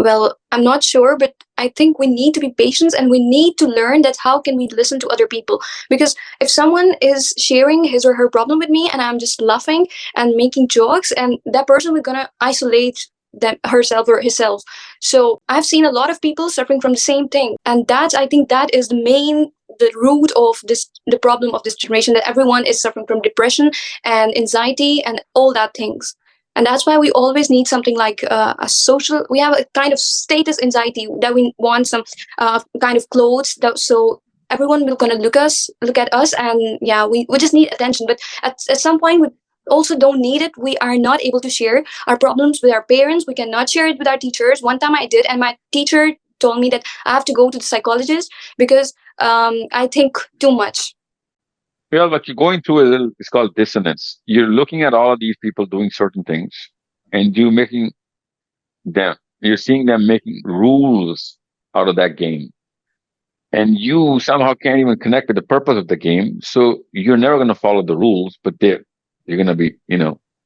Well, I'm not sure, but I think we need to be patient and we need to learn that how can we listen to other people. Because if someone is sharing his or her problem with me and I'm just laughing and making jokes, and that person is gonna isolate them herself or himself. So I've seen a lot of people suffering from the same thing. And that's, I think that is the root of this, the problem of this generation, that everyone is suffering from depression and anxiety and all that things. And that's why we always need something like a social, we have a kind of status anxiety, that we want some kind of clothes that, so everyone will gonna look at us, and yeah, we just need attention. But at some point we also don't need it. We are not able to share our problems with our parents, we cannot share it with our teachers. One time I did, and my teacher told me that I have to go to the psychologist because I think too much. Well, what you're going through is called dissonance. You're looking at all of these people doing certain things, and you're seeing them making rules out of that game. And you somehow can't even connect with the purpose of the game. So you're never going to follow the rules, but you're going to be,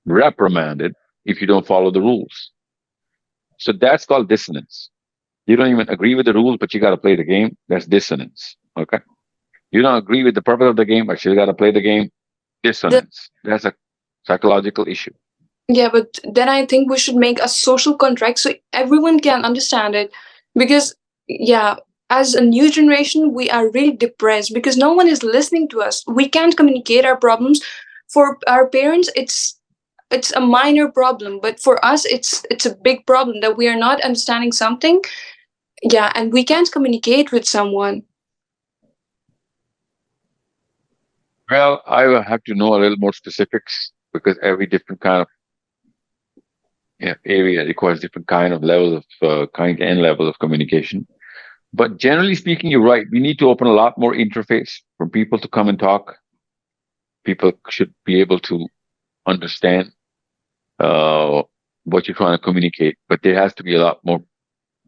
reprimanded if you don't follow the rules. So that's called dissonance. You don't even agree with the rules, but you got to play the game. That's dissonance. Okay. You don't agree with the purpose of the game, but you got to play the game. Dissonance. That's a psychological issue. Yeah, but then I think we should make a social contract so everyone can understand it. Because, yeah, as a new generation, we are really depressed because no one is listening to us. We can't communicate our problems. For our parents, it's a minor problem, but for us, it's a big problem that we are not understanding something. Yeah, and we can't communicate with someone. Well, I will have to know a little more specifics because every different kind of area requires different kind of levels of kind and level of communication. But generally speaking, you're right. We need to open a lot more interface for people to come and talk. People should be able to understand what you're trying to communicate, but there has to be a lot more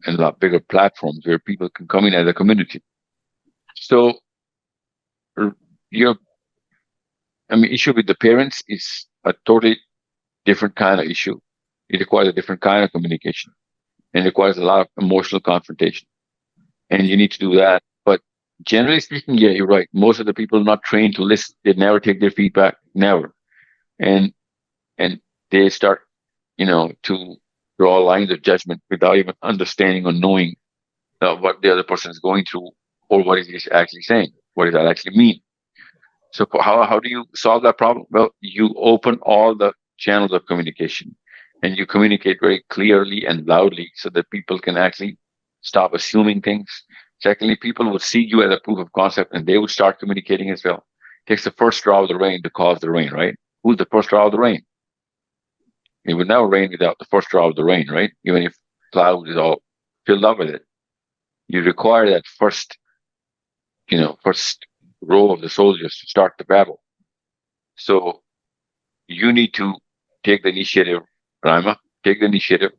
and a lot bigger platforms where people can come in as a community. So, issue with the parents is a totally different kind of issue. It requires a different kind of communication and requires a lot of emotional confrontation. And you need to do that. But generally speaking, yeah, you're right. Most of the people are not trained to listen. They never take their feedback, never. And they start, to draw lines of judgment without even understanding or knowing what the other person is going through or what is he actually saying. What does that actually mean? So how do you solve that problem? Well, you open all the channels of communication and you communicate very clearly and loudly so that people can actually stop assuming things. Secondly, people will see you as a proof of concept and they will start communicating as well. It takes the first draw of the rain to cause the rain, right? Who's the first draw of the rain? It would never rain without the first draw of the rain, right? Even if cloud is all filled up with it. You require that first row of the soldiers to start the battle. So you need to take the initiative, Rama, take the initiative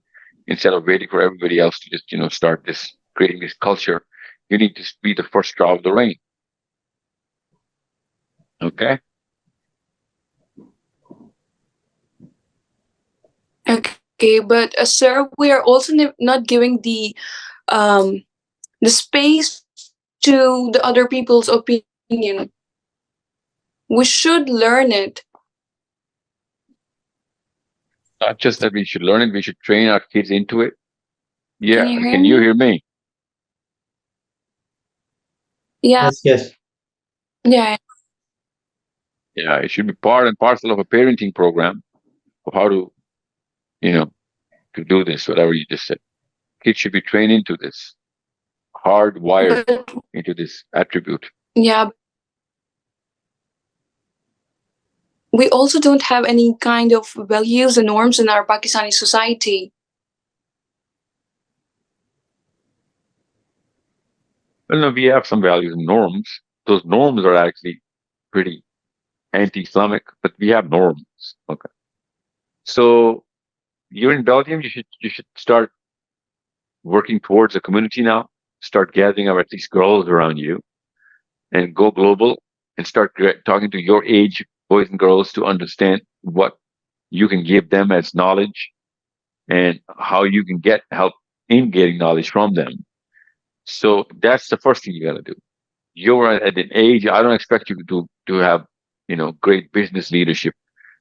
instead of waiting for everybody else to just, start creating this culture. You need to be the first draw of the rain. Okay? Okay, but sir, we are also not giving the space to the other people's opinion. We should learn it. Not just that we should learn it, we should train our kids into it. Yeah, can you hear me? Yeah. Yes. Yeah. Yeah, it should be part and parcel of a parenting program of how to, to do this, whatever you just said. Kids should be trained into this, hardwired into this attribute. Yeah. We also don't have any kind of values and norms in our Pakistani society. Well, no, we have some values and norms. Those norms are actually pretty anti-Islamic, but we have norms. Okay. So you're in Belgium, you should start working towards a community now. Start gathering up at least girls around you and go global and start talking to your age boys and girls to understand what you can give them as knowledge and how you can help in getting knowledge from them. So that's the first thing you got to do. You're at an age, I don't expect you to have, great business leadership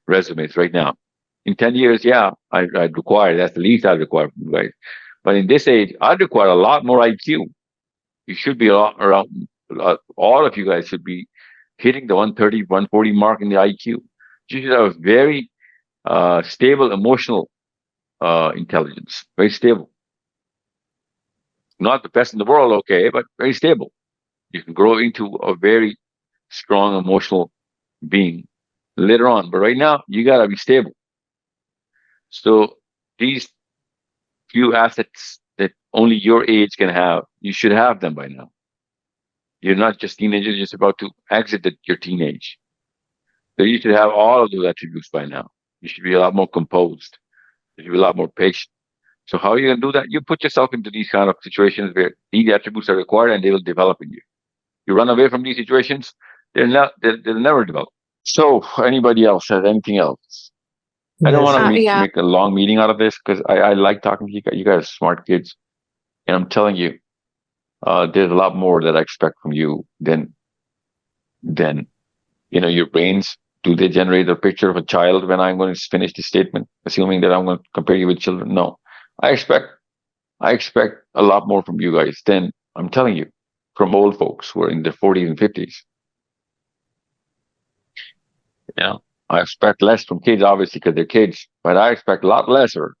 resumes right now. In 10 years, yeah, I'd require, that's the least I'd require from you guys. But in this age, I'd require a lot more IQ. You should be around, all of you guys should be hitting the 130, 140 mark in the IQ. You should have a very stable emotional intelligence, very stable. Not the best in the world, okay, but very stable. You can grow into a very strong emotional being later on. But right now, you got to be stable. So these few assets that only your age can have, you should have them by now. You're not just teenagers, you're just about to exit your teenage. So you should have all of those attributes by now. You should be a lot more composed. You should be a lot more patient. So how are you going to do that? You put yourself into these kind of situations where these attributes are required and they will develop in you. You run away from these situations, they'll never develop. So anybody else has anything else? I don't Yes. want to Yeah. make a long meeting out of this because I like talking to you guys. You guys are smart kids. And I'm telling you, there's a lot more that I expect from you than your brains. Do they generate a picture of a child when I'm going to finish the statement, assuming that I'm going to compare you with children? No. I expect a lot more from you guys than, I'm telling you, from old folks who are in their 40s and 50s. Yeah. I expect less from kids, obviously, because they're kids, but I expect a lot lesser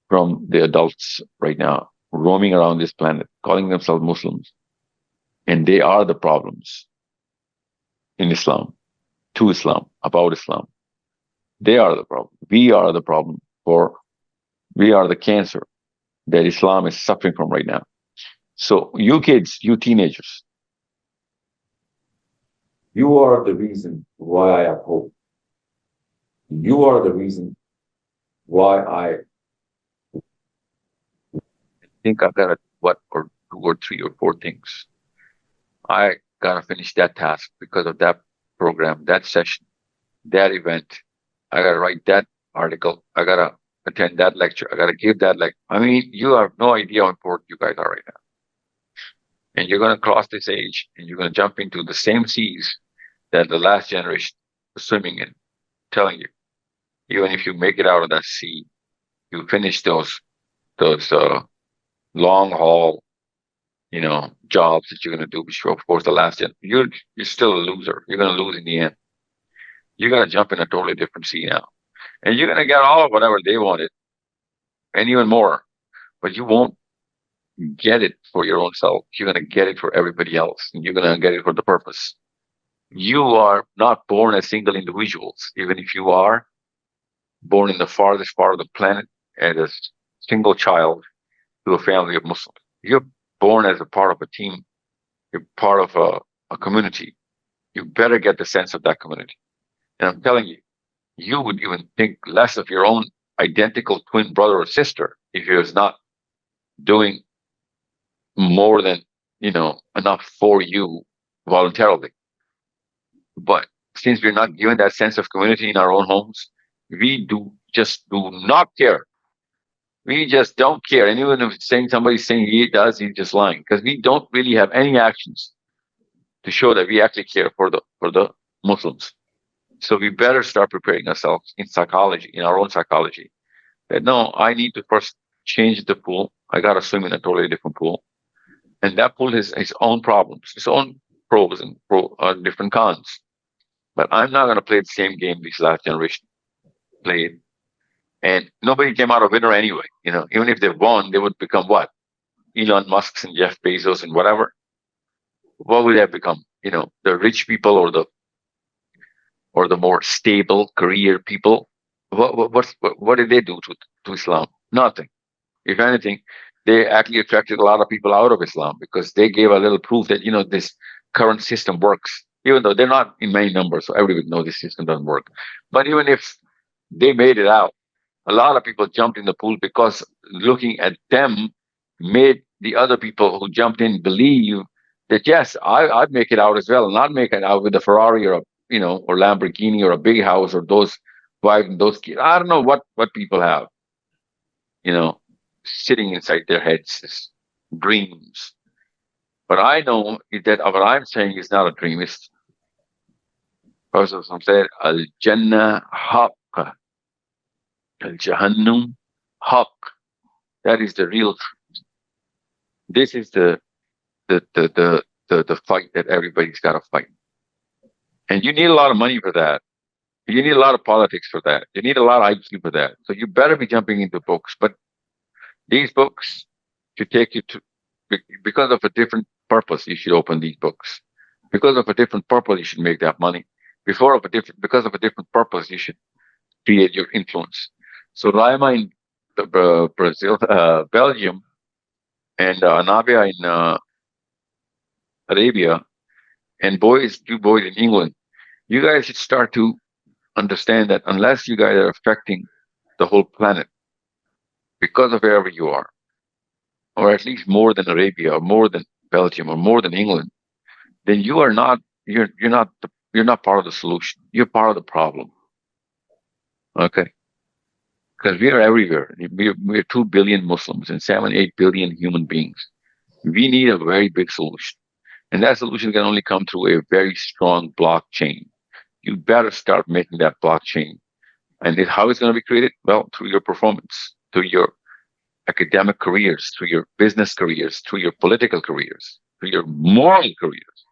from the adults right now roaming around this planet, calling themselves Muslims. And they are the problems in Islam, to Islam, about Islam. They are the problem. We are the problem we are the cancer that Islam is suffering from right now. So you kids, you teenagers, you are the reason why I have hope. You are the reason why I think I've got or two or three or four things. I gotta finish that task because of that program, that session, that event. I gotta write that article. I gotta attend that lecture. I gotta give that lecture. I mean, you have no idea how important you guys are right now. And you're gonna cross this age and you're gonna jump into the same seas that the last generation was swimming in. I'm telling you, even if you make it out of that sea, you finish those long haul, jobs that you're going to do, which of course the last gen, you're still a loser. You're going to lose in the end. You got to jump in a totally different sea now, and you're going to get all of whatever they wanted, and even more. But you won't get it for your own self. You're going to get it for everybody else, and you're going to get it for the purpose. You are not born as single individuals, even if you are born in the farthest part of the planet as a single child to a family of Muslims. You're born as a part of a team. You're part of a community. You better get the sense of that community. And I'm telling you, you would even think less of your own identical twin brother or sister if he was not doing more than, enough for you voluntarily. But since we're not given that sense of community in our own homes, we just do not care. We just don't care. And even if somebody's saying he does, he's just lying, because we don't really have any actions to show that we actually care for the Muslims. So we better start preparing ourselves in psychology, in our own psychology. That no, I need to first change the pool. I got to swim in a totally different pool, and that pool has its own problems, its own pros and different cons. But I'm not going to play the same game this last generation played. And nobody came out a winner anyway. Even if they won, they would become what? Elon Musk's and Jeff Bezos and whatever. What would they have become? The rich people or the more stable career people. What did they do to Islam? Nothing. If anything, they actually attracted a lot of people out of Islam because they gave a little proof that this current system works, even though they're not in many numbers, so everybody knows this system doesn't work. But even if they made it out, a lot of people jumped in the pool because looking at them made the other people who jumped in believe that yes, I'd make it out as well, and I'd make it out with a Ferrari or or Lamborghini or a big house or those wives and those kids. I don't know what people have, sitting inside their heads as dreams. But I know that what I'm saying is not a dream. It's Prophet said, Al Jannah Haqq, Al Jahannam Haqq. That is the real truth. This is the fight that everybody's got to fight. And you need a lot of money for that. You need a lot of politics for that. You need a lot of IQ for that. So you better be jumping into books. But these books should take you to, because of a different purpose, you should open these books. Because of a different purpose, you should make that money. Because of a different purpose, you should create your influence. So Raima in Brazil, Belgium, and Navia in Arabia, and you boys in England, you guys should start to understand that unless you guys are affecting the whole planet because of wherever you are, or at least more than Arabia, or more than Belgium, or more than England, then you are not you're not part of the solution. You're part of the problem. Okay, because we are everywhere. We're 2 billion Muslims and 7-8 billion human beings. We need a very big solution, and that solution can only come through a very strong blockchain. You better start making that blockchain. And how it's going to be created? Well, through your performance, through your academic careers, through your business careers, through your political careers, through your moral careers.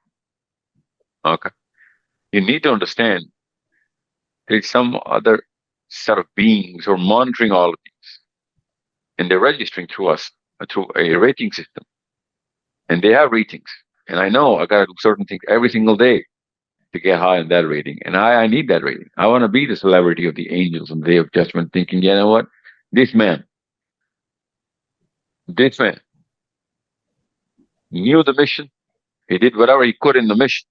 Okay. You need to understand there's some other set of beings who are monitoring all of these. And they're registering through us, through a rating system. And they have ratings. And I know I got to do certain things every single day to get high in that rating. And I need that rating. I want to be the celebrity of the angels on the day of judgment, thinking, you know what? This man knew the mission. He did whatever he could in the mission.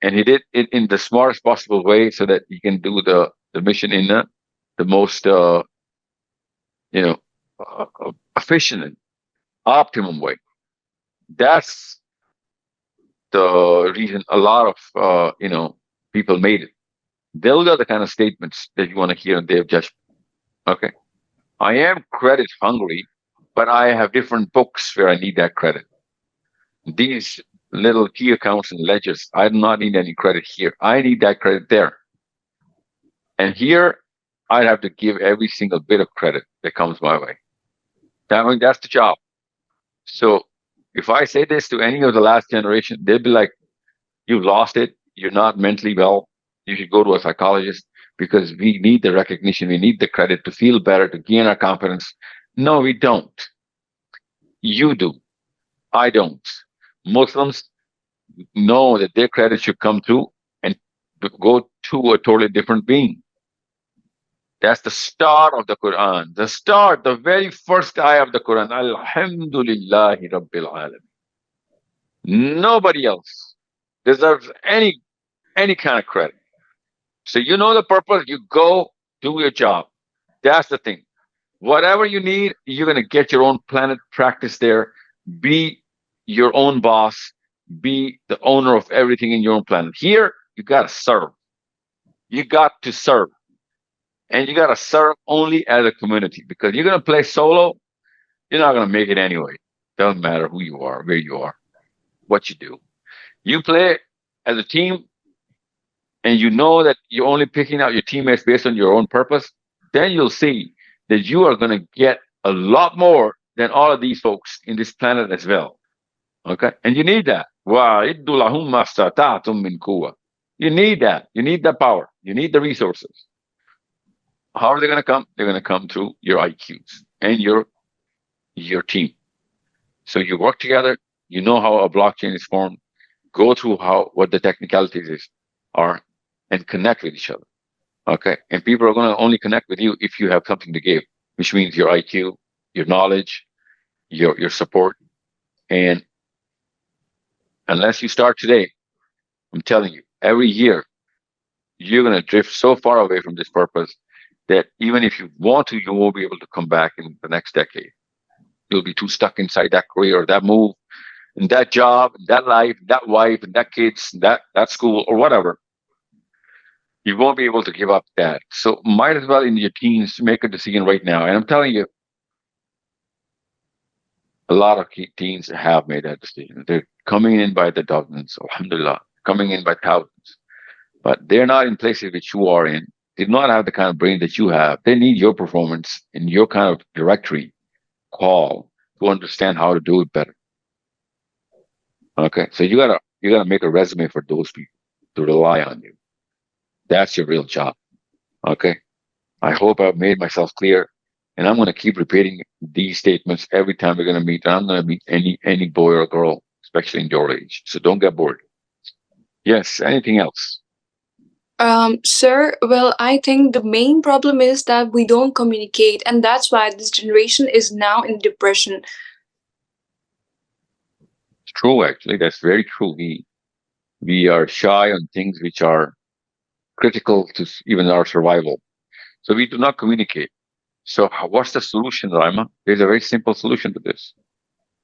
And he did it in the smartest possible way so that he can do the mission in the most, you know, efficient and optimum way. That's the reason a lot of, people made it. Those are the kind of statements that you want to hear on Day of Judgment. Okay. I am credit hungry, but I have different books where I need that credit. These little key accounts and ledgers, I do not need any credit here. I need that credit there. And here, I'd have to give every single bit of credit that comes my way. That's the job. So if I say this to any of the last generation, they'll be like, you lost it. You're not mentally well. You should go to a psychologist because we need the recognition. We need the credit to feel better, to gain our confidence. No, we don't. You do. I don't. Muslims know that their credit should come through and go to a totally different being. That's the start of the Quran. The very first ayah of the Quran. Alhamdulillahi Rabbil Alamin. Nobody else deserves any kind of credit. So you know the purpose, you go do your job. That's the thing. Whatever you need, you're going to get your own planet, practice there, be your own boss, be the owner of everything in your own planet. Here, you got to serve. You got to serve. And you got to serve only as a community because you're going to play solo, you're not going to make it anyway. Doesn't matter who you are, where you are, what you do. You play as a team and you know that you're only picking out your teammates based on your own purpose, then you'll see that you are going to get a lot more than all of these folks in this planet as well. Okay? And you need that. You need that. You need that power. You need the resources. How are they going to come? They're going to come through your IQs and your team. So you work together. You know how a blockchain is formed. Go through what the technicalities are and connect with each other. Okay. And people are going to only connect with you if you have something to give, which means your IQ, your knowledge, your support. And unless you start today, I'm telling you, every year, you're going to drift so far away from this purpose that even if you want to, you won't be able to come back in the next decade. You'll be too stuck inside that career, that move, and that job, and that life, and that wife, and that kids, and that school, or whatever. You won't be able to give up that. So might as well in your teens make a decision right now. And I'm telling you, A lot of teens have made that decision. They're coming in by the dozens, alhamdulillah, coming in by thousands, but they're not in places which you are in. They do not have the kind of brain that you have. They need your performance in your kind of directory call to understand how to do it better. Okay, so you gotta make a resume for those people to rely on you. That's your real job. Okay, I hope I've made myself clear, and I'm gonna keep repeating these statements every time we're gonna meet. And I'm gonna meet any boy or girl, especially in your age. So don't get bored. Yes. Anything else? Sir, well, I think the main problem is that we don't communicate, and that's why this generation is now in depression. It's true. Actually, that's very true. We are shy on things which are critical to even our survival. So we do not communicate. So what's the solution, Raima? There's a very simple solution to this.